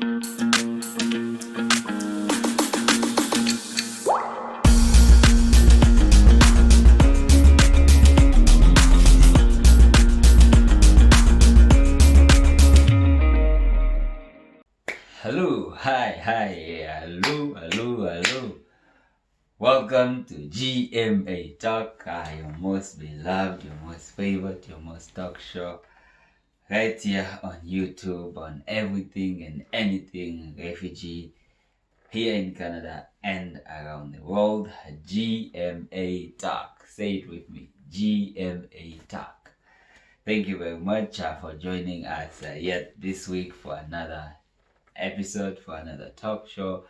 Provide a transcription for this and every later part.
Hello, hello. Welcome to GMA Talk, your most beloved, your most favorite, your most talk show, right here on YouTube, on everything and anything refugee here in Canada and around the world. GMA Talk. Say it with me, GMA Talk. Thank you very much for joining us yet this week for another episode, for another talk show,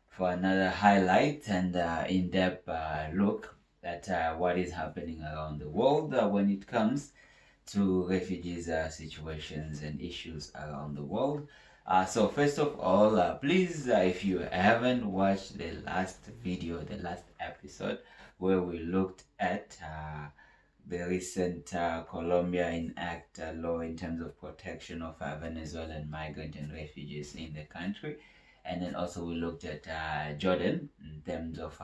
for another highlight and in-depth look at what is happening around the world when it comes to refugees situations and issues around the world. So first of all, please, if you haven't watched the last video, the last episode where we looked at the recent Colombia enact law in terms of protection of Venezuelan migrant and refugees in the country. And then also we looked at Jordan in terms of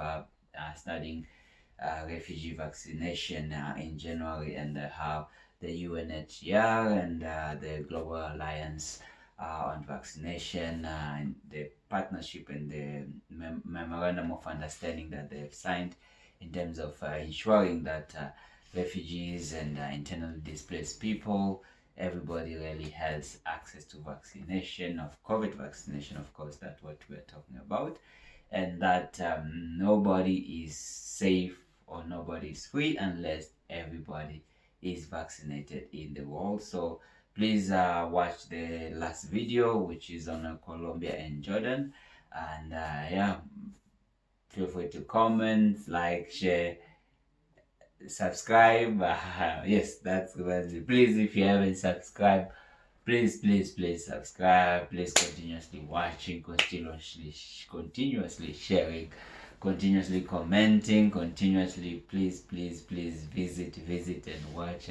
studying refugee vaccination in January and how the UNHCR and the Global Alliance on Vaccination and the partnership and the memorandum of understanding that they've signed in terms of ensuring that refugees and internally displaced people, everybody really has access to vaccination, of COVID vaccination, of course, that's what we're talking about, and that nobody is safe or nobody is free unless everybody is vaccinated in the world. So please watch the last video, which is on Colombia and Jordan, and yeah, feel free to comment, like, share, subscribe. Yes, that's good. Please, if you haven't subscribed, please subscribe. Please continuously watching, continuously sharing, continuously commenting, continuously please visit and watch.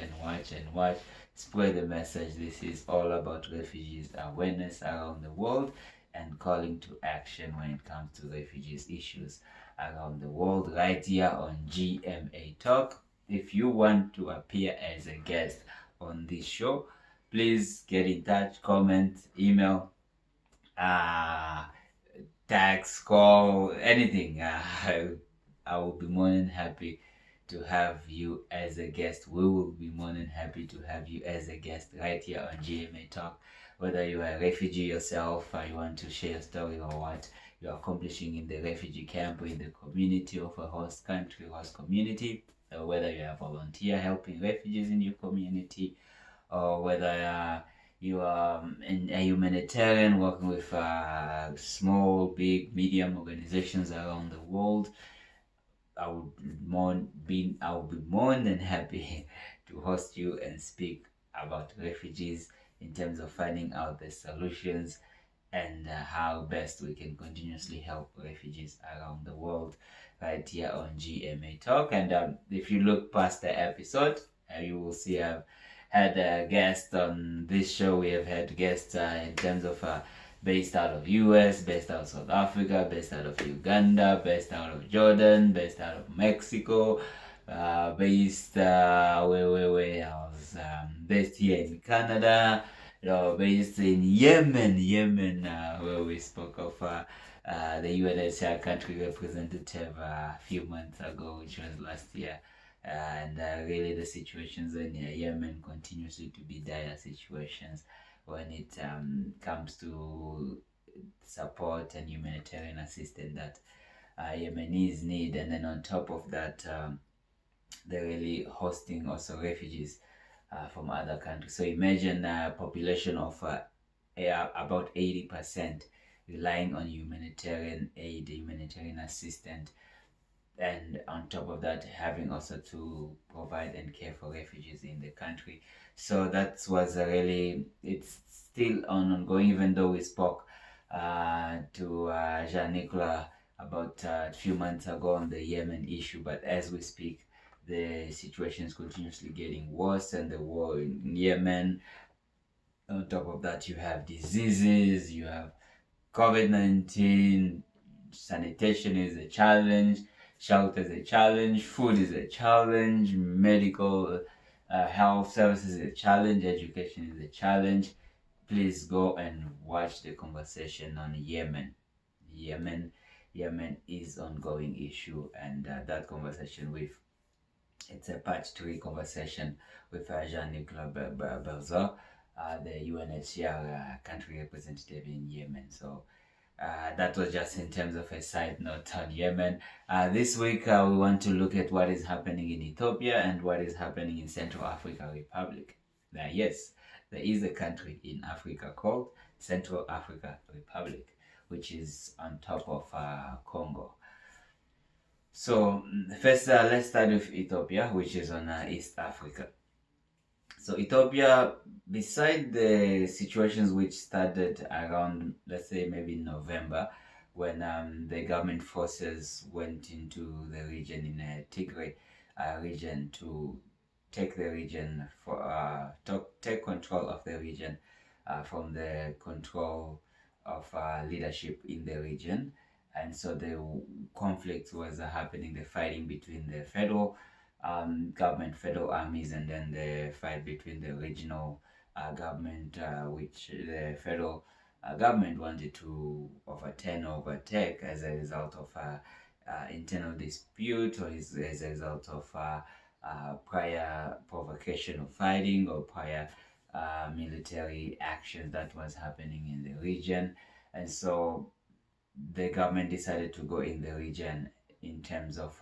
Spread the message. This is all about refugees awareness around the world and calling to action when it comes to refugees issues around the world, right here on GMA Talk. If you want to appear as a guest on this show, please get in touch, comment, email, text, call, anything. I will be more than happy to have you as a guest. We will be more than happy to have you as a guest right here on GMA Talk. Whether you are a refugee yourself, or you want to share a story or what you're accomplishing in the refugee camp or in the community of a host country, host community, or whether you are a volunteer helping refugees in your community, or whether you are a humanitarian working with small, big, medium organizations around the world, I would be more than happy to host you and speak about refugees in terms of finding out the solutions and how best we can continuously help refugees around the world right here on GMA Talk. And if you look past the episode, you will see I've had a guest on this show. We have had guests in terms of based out of US, based out of South Africa, based out of Uganda, based out of Jordan, based out of Mexico, based I was based here in Canada, based in Yemen, where we spoke of the UNHCR country representative a few months ago, which was last year. And really the situations in Yemen continuously to be dire situations when it comes to support and humanitarian assistance that Yemenis need. And then on top of that, they're really hosting also refugees from other countries. So imagine a population of about 80% relying on humanitarian aid, humanitarian assistance, and on top of that having also to provide and care for refugees in the country. So that was it's still ongoing, even though we spoke to Jean-Nicolas about a few months ago on the Yemen issue, but as we speak the situation is continuously getting worse, and the war in Yemen, on top of that you have diseases, you have COVID-19, sanitation is a challenge, shelter is a challenge, food is a challenge, medical health services is a challenge, education is a challenge. Please go and watch the conversation on Yemen. Yemen, Yemen is ongoing issue, and that conversation with it's a part three conversation with Jean-Nicolas Berzo, the UNHCR country representative in Yemen. So that was just in terms of a side note on Yemen. This week we want to look at what is happening in Ethiopia and what is happening in Central African Republic. Yes, there is a country in Africa called Central African Republic, which is on top of Congo. So first, let's start with Ethiopia, which is on East Africa. So Ethiopia, beside the situations which started around, let's say maybe November, when the government forces went into the region in a Tigray region to take the region for take control of the region from the control of leadership in the region. And so the conflict was happening, the fighting between the federal government, federal armies, and then the fight between the regional government, which the federal government wanted to overturn or overtake as a result of internal dispute, or as a result of prior provocation of fighting or prior military action that was happening in the region. And so the government decided to go in the region in terms of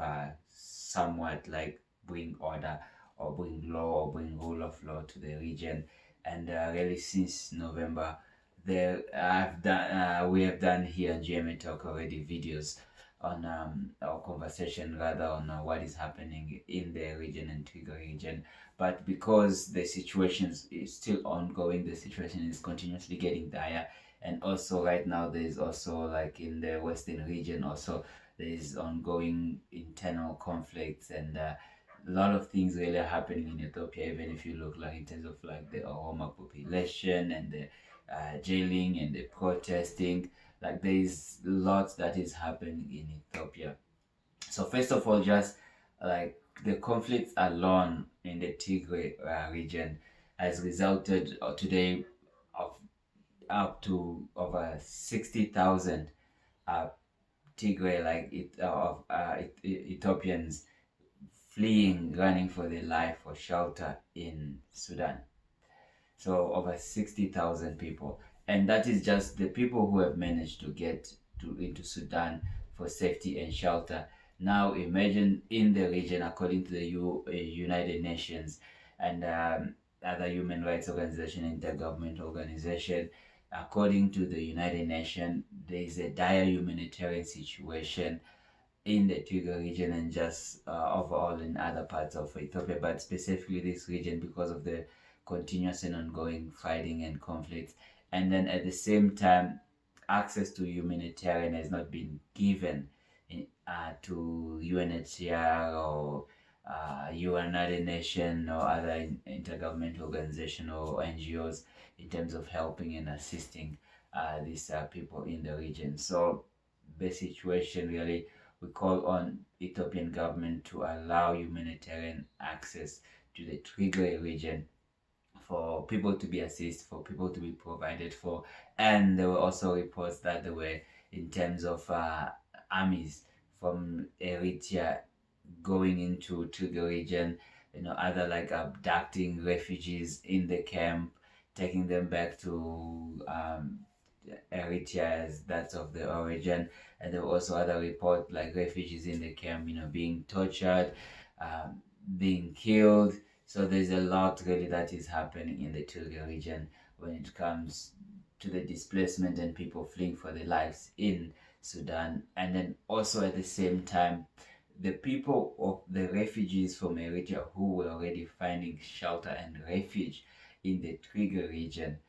somewhat like bring order or bring law or bring rule of law to the region. And really since November, we have done here on GMA Talk already videos on our conversation rather on what is happening in the region and Tigray region. But because the situation is still ongoing, the situation is continuously getting dire, and also right now there's also like in the western region also there is ongoing internal conflicts, and a lot of things really are happening in Ethiopia, even if you look like in terms of like the Oromo population and the jailing and the protesting. Like there is lots that is happening in Ethiopia. So first of all, just like the conflicts alone in the Tigray region has resulted today of up to over 60,000 uh, Tigray, like Ethiopians fleeing, running for their life for shelter in Sudan. So over 60,000 people. And that is just the people who have managed to get into Sudan for safety and shelter. Now imagine in the region, according to the United Nations and other human rights organization, intergovernmental organization, according to the United Nations, there is a dire humanitarian situation in the Tigray region and just overall in other parts of Ethiopia, but specifically this region because of the continuous and ongoing fighting and conflicts. And then at the same time, access to humanitarian has not been given to UNHCR or United Nations or other intergovernmental organization or NGOs in terms of helping and assisting these people in the region. So the situation really, we call on Ethiopian government to allow humanitarian access to the Tigray region for people to be assisted, for people to be provided for. And there were also reports that there were in terms of armies from Eritrea going into the region, other like abducting refugees in the camp, taking them back to Eritrea as that's of the origin. And there were also other reports like refugees in the camp, being tortured, being killed. So there's a lot really that is happening in the Tigray region when it comes to the displacement and people fleeing for their lives in Sudan. And then also at the same time, the people of the refugees from Eritrea who were already finding shelter and refuge in the Tigray region,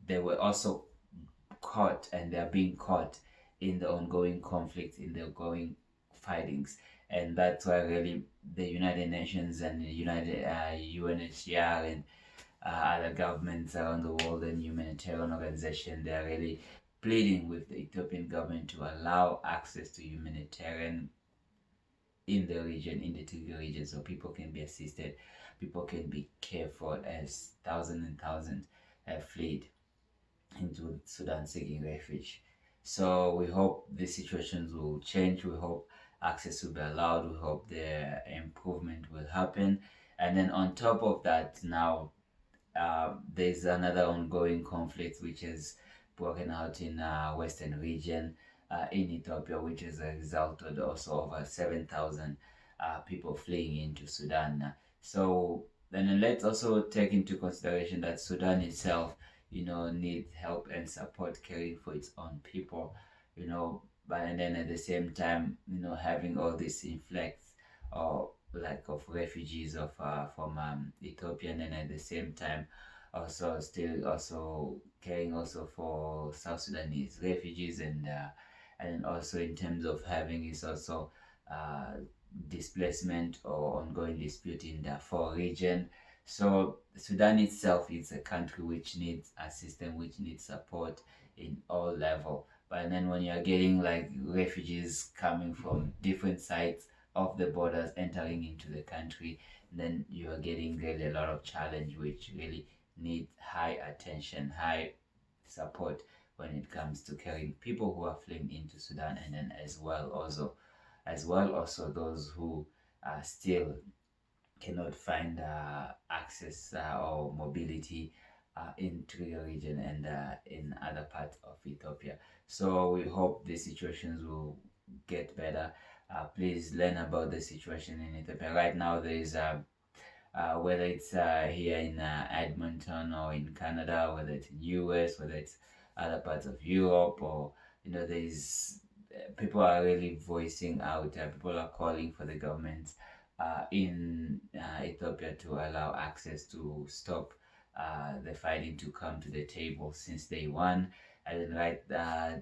they were also caught, and they are being caught in the ongoing conflict, in the ongoing fightings. And that's why really the United Nations and the UNHCR and other governments around the world and humanitarian organizations, they are really pleading with the Ethiopian government to allow access to humanitarian in the region, in the Tigray region, so people can be assisted, people can be cared for, as thousands and thousands have fled into Sudan seeking refuge. So we hope the situations will change. We hope access will be allowed. We hope the improvement will happen. And then on top of that, now there's another ongoing conflict which has broken out in western region in Ethiopia, which has resulted also over 7,000 people fleeing into Sudan. So then let's also take into consideration that Sudan itself, needs help and support caring for its own people, but and then at the same time, having all this influx or like of refugees from Ethiopia, and then at the same time also still also caring also for South Sudanese refugees, and also in terms of having is also uh, displacement or ongoing dispute in the Darfur region. So Sudan itself is a country which needs a system, which needs support in all level. But then when you're getting like refugees coming from different sides of the borders entering into the country, then you are getting really a lot of challenge which really need high attention, high support when it comes to caring people who are fleeing into Sudan, and then as well also those who still cannot find access or mobility into the region and in other parts of Ethiopia. So we hope the situations will get better. Please learn about the situation in Ethiopia. Right now, there is whether it's here in Edmonton or in Canada, whether it's in US, whether it's other parts of Europe, or there's people are really voicing out. People are calling for the government in Ethiopia to allow access to stop the fighting to come to the table since day one. And then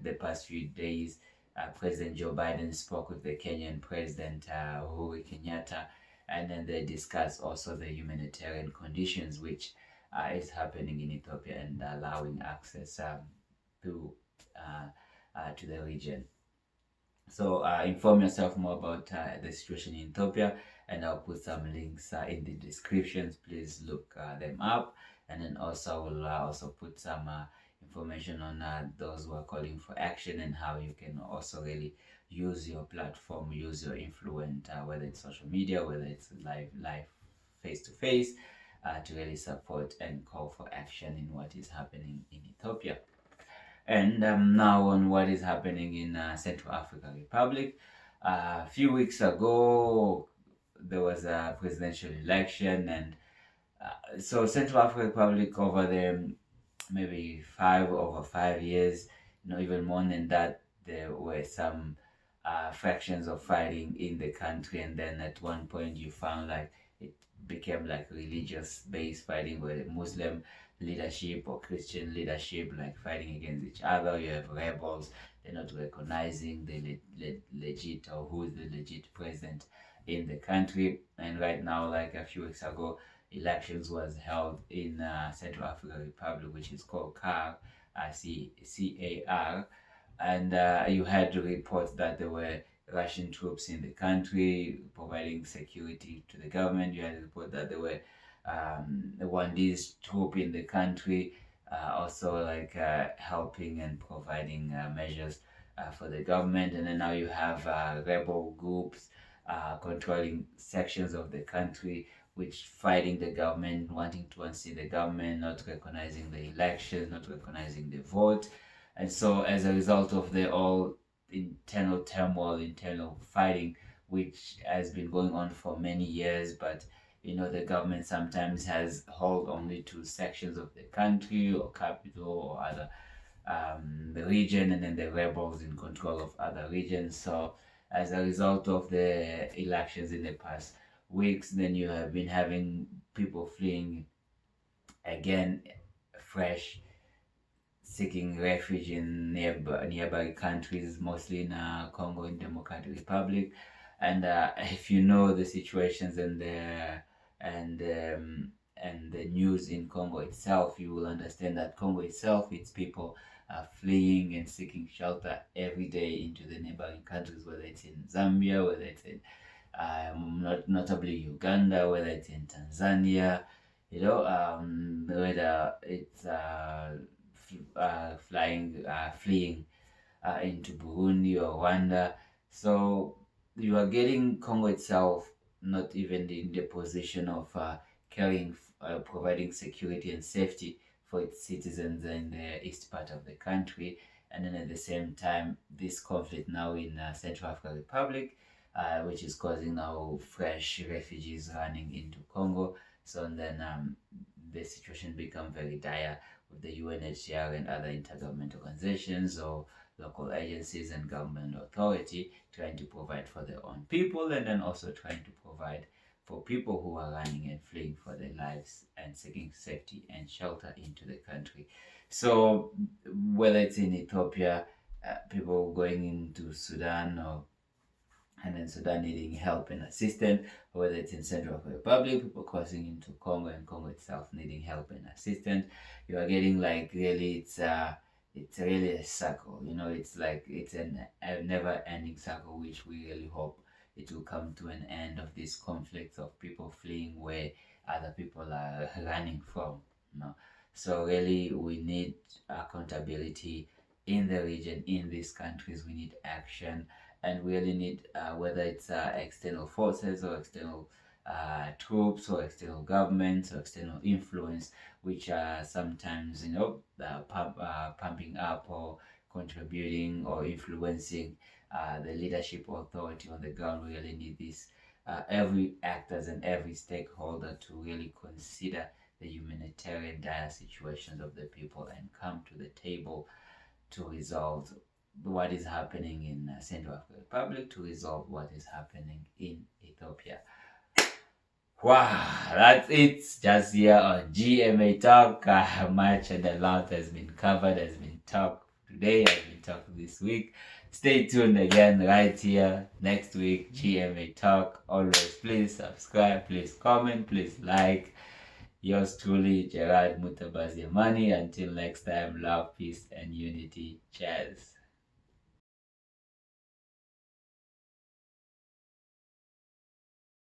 the past few days, President Joe Biden spoke with the Kenyan President Uhuru Kenyatta, and then they discuss also the humanitarian conditions which is happening in Ethiopia and allowing access to to the region. So inform yourself more about the situation in Ethiopia, and I'll put some links in the descriptions. Please look them up, and then also we'll also put some information on those who are calling for action, and how you can also really use your platform, use your influence, whether it's social media, whether it's live face to face, to really support and call for action in what is happening in Ethiopia. And now on what is happening in Central African Republic. A few weeks ago, there was a presidential election, and so Central African Republic over the maybe over 5 years, even more than that, there were some fractions of fighting in the country, and then at one point you found like it became like religious based fighting, where Muslim leadership or Christian leadership like fighting against each other. You have rebels, they're not recognizing the legit or who is the legit president in the country. And right now, like a few weeks ago, elections was held in Central African Republic, which is called CAR, CAR, and you had reports that there were Russian troops in the country providing security to the government. You had a report that there were the Rwandese troop in the country, also like helping and providing measures for the government. And then now you have rebel groups controlling sections of the country, which fighting the government, wanting to unseat the government, not recognizing the elections, not recognizing the vote. And so as a result of the all internal turmoil, internal fighting, which has been going on for many years, but the government sometimes has hold only to sections of the country or capital or other the region, and then the rebels in control of other regions. So as a result of the elections in the past weeks, then you have been having people fleeing again, fresh, seeking refuge in nearby countries, mostly in Congo and Democratic Republic. And if you know the situations and the news in Congo itself, you will understand that Congo itself, its people fleeing and seeking shelter every day into the neighboring countries, whether it's in Zambia, whether it's in notably Uganda, whether it's in Tanzania, whether it's fleeing into Burundi or Rwanda. So you are getting Congo itself not even in the position of providing security and safety for its citizens in the east part of the country. And then at the same time, this conflict now in Central African Republic, which is causing now fresh refugees running into Congo. So then the situation become very dire with the UNHCR and other intergovernmental organizations or local agencies and government authority trying to provide for their own people, and then also trying to provide for people who are running and fleeing for their lives and seeking safety and shelter into the country. So whether it's in Ethiopia, people going into Sudan, or and then Sudan needing help and assistance, or whether it's in Central African Republic, people crossing into Congo, and Congo itself needing help and assistance. You are getting like really, it's really a circle. It's like it's a never-ending circle, which we really hope it will come to an end of this conflict of people fleeing where other people are running from. So really, we need accountability in the region, in these countries. We need action, and we really need whether it's external forces or external troops or external governments or external influence, which are sometimes pumping up or contributing or influencing the leadership or authority on the ground. We really need this every actors and every stakeholder to really consider the humanitarian dire situations of the people and come to the table to resolve what is happening in Central African Republic, to resolve what is happening in Ethiopia. Wow, that's it. Just here on GMA Talk. Much and a lot has been covered, has been talked today, has been talked this week. Stay tuned again right here next week, GMA Talk. Always, please subscribe, please comment, please like. Yours truly, Gerard Mutabazi Amani. Until next time, love, peace, and unity. Cheers.